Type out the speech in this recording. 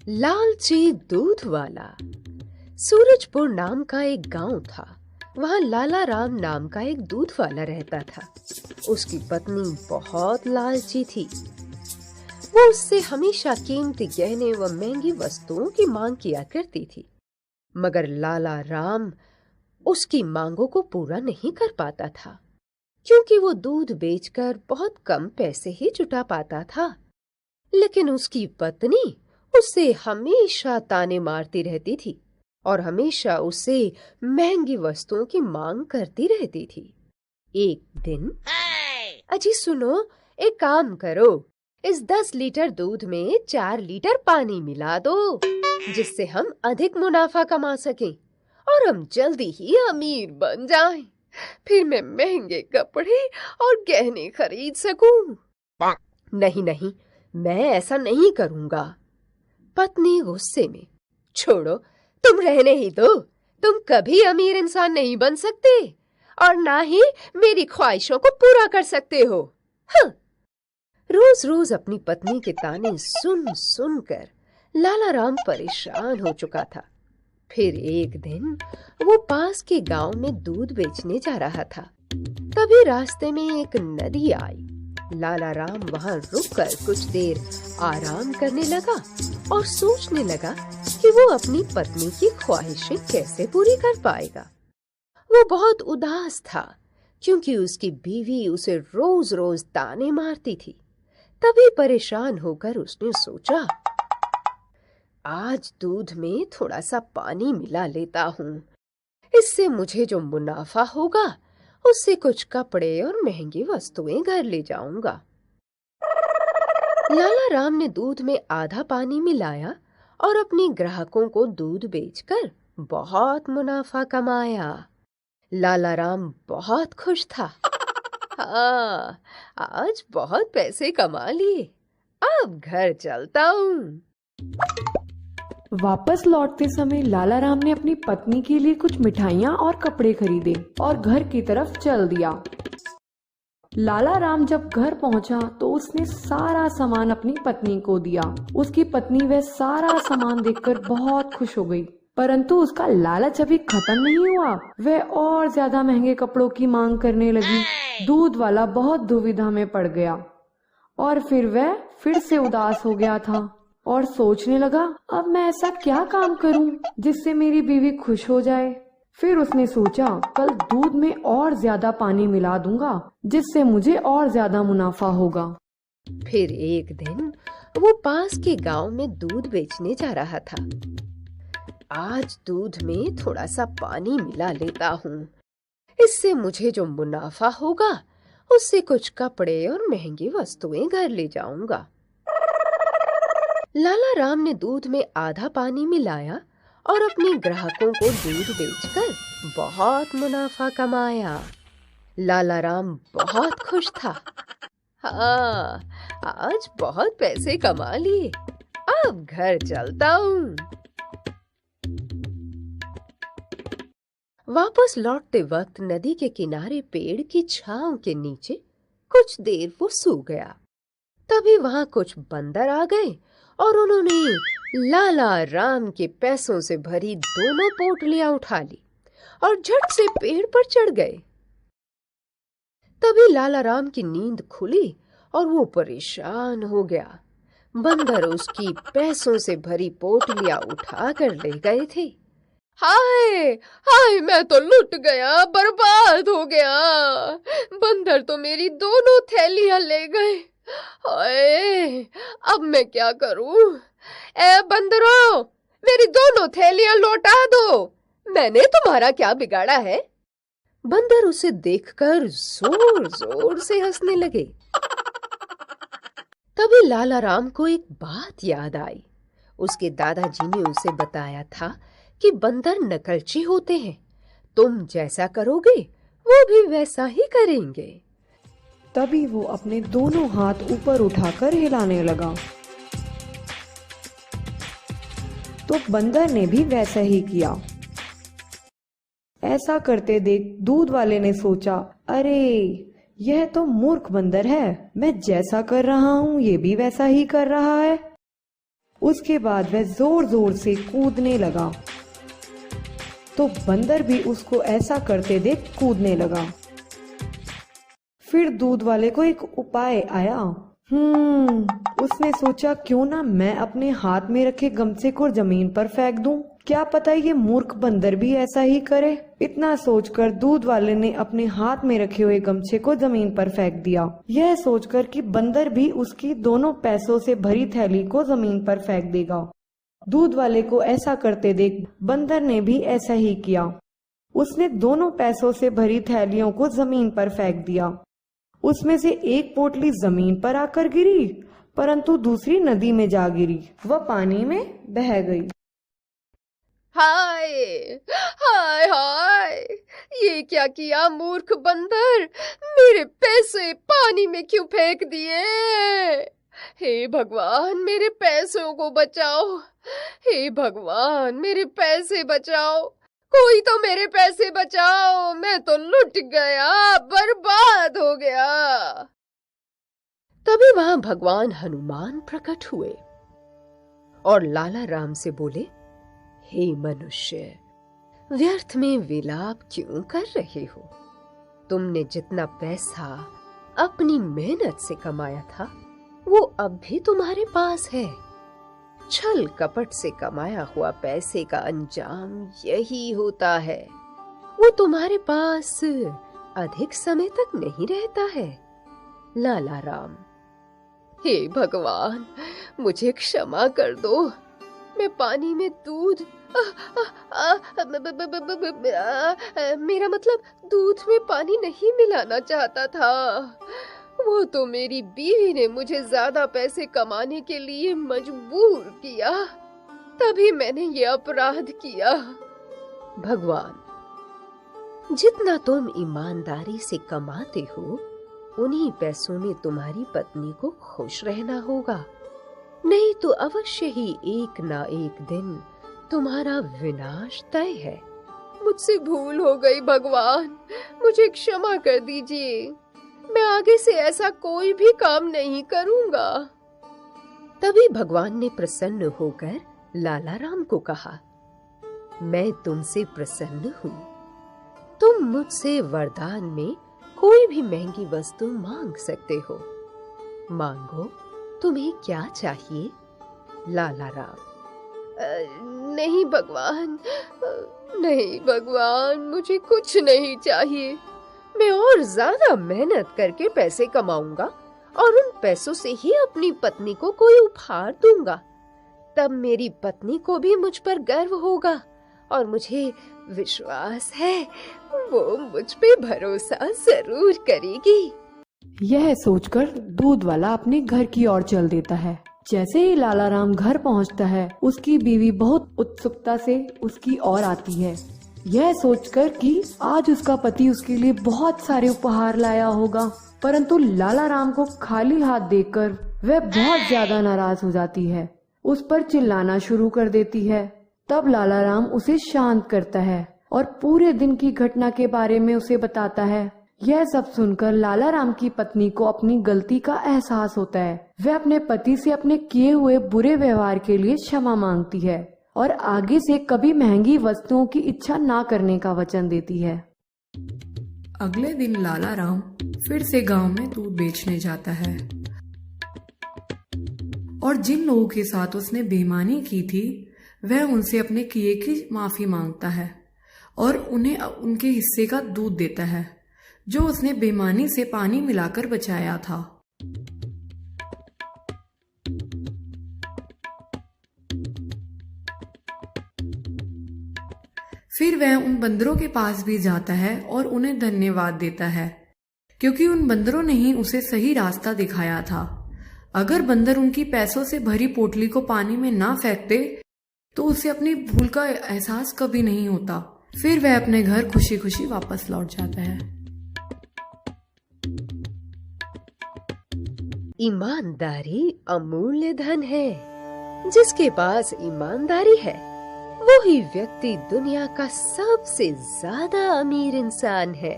लालची दूध वाला। सूरजपुर नाम का एक गांव था। वहां लाला राम नाम का एक दूध वाला रहता था। उसकी पत्नी बहुत लालची थी। वो उससे हमेशा कीमती गहने व महंगी वस्तुओं की मांग किया करती थी, मगर लाला राम उसकी मांगों को पूरा नहीं कर पाता था, क्योंकि वो दूध बेचकर बहुत कम पैसे ही जुटा पाता था। लेकिन उसकी पत्नी उससे हमेशा ताने मारती रहती थी और हमेशा उससे महंगी वस्तुओं की मांग करती रहती थी। एक दिन, अजी सुनो, एक काम करो, इस 10 लीटर दूध में 4 लीटर पानी मिला दो, जिससे हम अधिक मुनाफा कमा सकें और हम जल्दी ही अमीर बन जाएं। फिर मैं महंगे कपड़े और गहने खरीद सकूं। नहीं नहीं, मैं ऐसा नहीं करूंगा। पत्नी गुस्से में, छोड़ो, तुम रहने ही दो। तुम कभी अमीर इंसान नहीं बन सकते और ना ही मेरी ख्वाहिशों को पूरा कर सकते हो। हाँ। रोज रोज अपनी पत्नी के ताने सुन सुन कर लाला राम परेशान हो चुका था। फिर एक दिन वो पास के गांव में दूध बेचने जा रहा था। तभी रास्ते में एक नदी आई। लाला राम वहां रुककर कुछ देर आराम करने लगा और सोचने लगा कि वो अपनी पत्नी की ख्वाहिशें कैसे पूरी कर पाएगा। वो बहुत उदास था, क्योंकि उसकी बीवी उसे रोज रोज ताने मारती थी। तभी परेशान होकर उसने सोचा, आज दूध में थोड़ा सा पानी मिला लेता हूँ। इससे मुझे जो मुनाफा होगा उससे कुछ कपड़े और महंगी वस्तुएं घर ले जाऊंगा। लाला राम ने दूध में आधा पानी मिलाया और अपने ग्राहकों को दूध बेचकर बहुत मुनाफा कमाया। लाला राम बहुत खुश था। हाँ, आज बहुत पैसे कमा लिए, अब घर चलता हूँ। वापस लौटते समय लाला राम ने अपनी पत्नी के लिए कुछ मिठाइयाँ और कपड़े खरीदे और घर की तरफ चल दिया। लाला राम जब घर पहुंचा तो उसने सारा सामान अपनी पत्नी को दिया। उसकी पत्नी वह सारा सामान देखकर बहुत खुश हो गई, परंतु उसका लालच अभी खत्म नहीं हुआ। वह और ज्यादा महंगे कपड़ों की मांग करने लगी। दूध वाला बहुत दुविधा में पड़ गया और फिर वह फिर से उदास हो गया था और सोचने लगा, अब मैं ऐसा क्या काम करूं जिससे मेरी बीवी खुश हो जाए। फिर उसने सोचा, कल दूध में और ज्यादा पानी मिला दूंगा, जिससे मुझे और ज्यादा मुनाफा होगा। फिर एक दिन वो पास के गांव में दूध बेचने जा रहा था। आज दूध में थोड़ा सा पानी मिला लेता हूँ। इससे मुझे जो मुनाफा होगा उससे कुछ कपड़े और महंगी वस्तुएं घर ले जाऊंगा। लाला राम ने दूध में आधा पानी मिलाया और अपने ग्राहकों को दूध बेचकर बहुत मुनाफा कमाया। लाला राम बहुत खुश था। हाँ, आज बहुत पैसे कमा लिए, अब घर चलता हूँ। वापस लौटते वक्त नदी के किनारे पेड़ की छांव के नीचे कुछ देर वो सो गया। तभी वहां कुछ बंदर आ गए और उन्होंने लाला राम के पैसों से भरी दोनों पोटलियां उठा ली और झट से पेड़ पर चढ़ गए। तभी लाला राम की नींद खुली और वो परेशान हो गया। बंदर उसकी पैसों से भरी पोटलियां उठा कर ले गए थे। हाय हाय, मैं तो लुट गया, बर्बाद हो गया। बंदर तो मेरी दोनों थैलियां ले गए। हाय, अब मैं क्या करूं? ए बंदरों, मेरी दोनों थैलियां लौटा दो। मैंने तुम्हारा क्या बिगाड़ा है? बंदर उसे देखकर जोर जोर से हंसने लगे। तभी लाला राम को एक बात याद आई। उसके दादाजी ने उसे बताया था कि बंदर नकलची होते हैं। तुम जैसा करोगे वो भी वैसा ही करेंगे। तभी वो अपने दोनों हाथ ऊपर उठाकर हिलाने लगा, तो बंदर ने भी वैसा ही किया। ऐसा करते देख दूध वाले ने सोचा, अरे यह तो मूर्ख बंदर है, मैं जैसा कर रहा हूँ ये भी वैसा ही कर रहा है। उसके बाद वह जोर जोर से कूदने लगा, तो बंदर भी उसको ऐसा करते देख कूदने लगा। फिर दूध वाले को एक उपाय आया। उसने सोचा क्यों ना मैं अपने हाथ में रखे गमछे को जमीन पर फेंक दूं, क्या पता ये मूर्ख बंदर भी ऐसा ही करे। इतना सोचकर दूध वाले ने अपने हाथ में रखे हुए गमछे को जमीन पर फेंक दिया, यह सोचकर कि बंदर भी उसकी दोनों पैसों से भरी थैली को जमीन पर फेंक देगा। दूध वाले को ऐसा करते देख बंदर ने भी ऐसा ही किया। उसने दोनों पैसों से भरी थैलियों को जमीन पर फेंक दिया। उसमें से एक पोटली जमीन पर आकर गिरी, परंतु दूसरी नदी में जा गिरी, वह पानी में बह गई। हाय हाय हाय, ये क्या किया मूर्ख बंदर, मेरे पैसे पानी में क्यों फेंक दिए। हे भगवान मेरे पैसों को बचाओ, हे भगवान मेरे पैसे बचाओ, कोई तो मेरे पैसे बचाओ, मैं तो लुट गया, बर्बाद हो गया। तभी वहां भगवान हनुमान प्रकट हुए और लाला राम से बोले, हे मनुष्य, व्यर्थ में विलाप क्यों कर रहे हो। तुमने जितना पैसा अपनी मेहनत से कमाया था वो अब भी तुम्हारे पास है। छल कपट से कमाया हुआ पैसे का अंजाम यही होता है, वो तुम्हारे पास अधिक समय तक नहीं रहता है। लाला राम, हे भगवान मुझे क्षमा कर दो, मैं पानी में दूध मेरा मतलब दूध में पानी नहीं मिलाना चाहता था, वो तो मेरी बीवी ने मुझे ज्यादा पैसे कमाने के लिए मजबूर किया, तभी मैंने ये अपराध किया। भगवान, जितना तुम ईमानदारी से कमाते हो उन्हीं पैसों में तुम्हारी पत्नी को खुश रहना होगा, नहीं तो अवश्य ही एक ना एक दिन तुम्हारा विनाश तय है। मुझसे भूल हो गई भगवान, मुझे क्षमा कर दीजिए, मैं आगे से ऐसा कोई भी काम नहीं करूंगा। तभी भगवान ने प्रसन्न होकर लाला राम को कहा, मैं तुमसे प्रसन्न हूँ, तुम मुझसे वरदान में कोई भी महंगी वस्तु मांग सकते हो, मांगो, तुम्हें क्या चाहिए। लाला राम, नहीं भगवान, नहीं भगवान, मुझे कुछ नहीं चाहिए, मैं और ज्यादा मेहनत करके पैसे कमाऊंगा और उन पैसों से ही अपनी पत्नी को कोई उपहार दूंगा, तब मेरी पत्नी को भी मुझ पर गर्व होगा और मुझे विश्वास है वो मुझ पे भरोसा जरूर करेगी। यह सोचकर दूध वाला अपने घर की ओर चल देता है। जैसे ही लाला राम घर पहुंचता है, उसकी बीवी बहुत उत्सुकता से उसकी ओर आती है, यह सोचकर कि आज उसका पति उसके लिए बहुत सारे उपहार लाया होगा। परंतु लाला राम को खाली हाथ देखकर वह बहुत ज्यादा नाराज हो जाती है, उस पर चिल्लाना शुरू कर देती है। तब लाला राम उसे शांत करता है और पूरे दिन की घटना के बारे में उसे बताता है। यह सब सुनकर लाला राम की पत्नी को अपनी गलती का एहसास होता है। वह अपने पति से अपने किए हुए बुरे व्यवहार के लिए क्षमा मांगती है और आगे से कभी महंगी वस्तुओं की इच्छा ना करने का वचन देती है। अगले दिन लाला राम फिर से गांव में दूध बेचने जाता है और जिन लोगों के साथ उसने बेईमानी की थी वह उनसे अपने किए की माफी मांगता है और उन्हें उनके हिस्से का दूध देता है जो उसने बेईमानी से पानी मिलाकर बचाया था। फिर वह उन बंदरों के पास भी जाता है और उन्हें धन्यवाद देता है क्योंकि उन बंदरों ने ही उसे सही रास्ता दिखाया था। अगर बंदर उनकी पैसों से भरी पोटली को पानी में ना फेंकते तो उसे अपनी भूल का एहसास कभी नहीं होता। फिर वह अपने घर खुशी खुशी वापस लौट जाता है। ईमानदारी अमूल्य धन है, जिसके पास ईमानदारी है वो ही व्यक्ति दुनिया का सबसे ज्यादा अमीर इंसान है।